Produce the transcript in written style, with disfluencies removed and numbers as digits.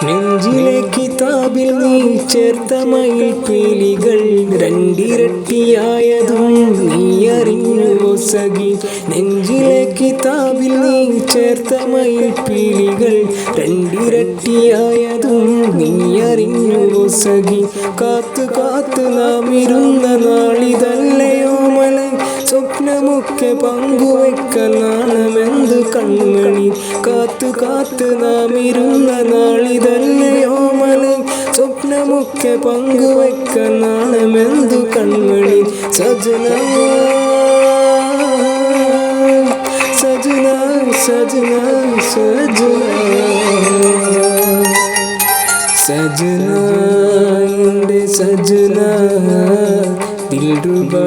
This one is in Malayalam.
നെഞ്ചിലെ കിതാബിൽ നീ ചേർത്ത മയിൽ പീലികൾ രണ്ടിരട്ടിയായതും നീ അറിഞ്ഞുവോ സഖി. നെഞ്ചിലെ കിതാബിൽ നീ ചേർത്ത മയിൽ പീലികൾ രണ്ടിരട്ടിയായതും നീ അറിഞ്ഞുവോ സഖി. കാത്തു കാത്തു നാം ഇരുന്ന നാളിതല്ലയോ മലൈ, സ്വപ്നമൊക്കെ പങ്കുവെക്കൽ നാണമെന്തു കൺമണി. കാത്തു കാത്തു നാം ഇരുന്ന നാളിതല്ലയോ മലൈ, സ്വപ്നമൊക്കെ പങ്കുവെക്കൽ നാണമെന്തു കൺമണി. സജന സജന സജന സജന സജന എൻ്റെ സജന ദിൽറുബാ.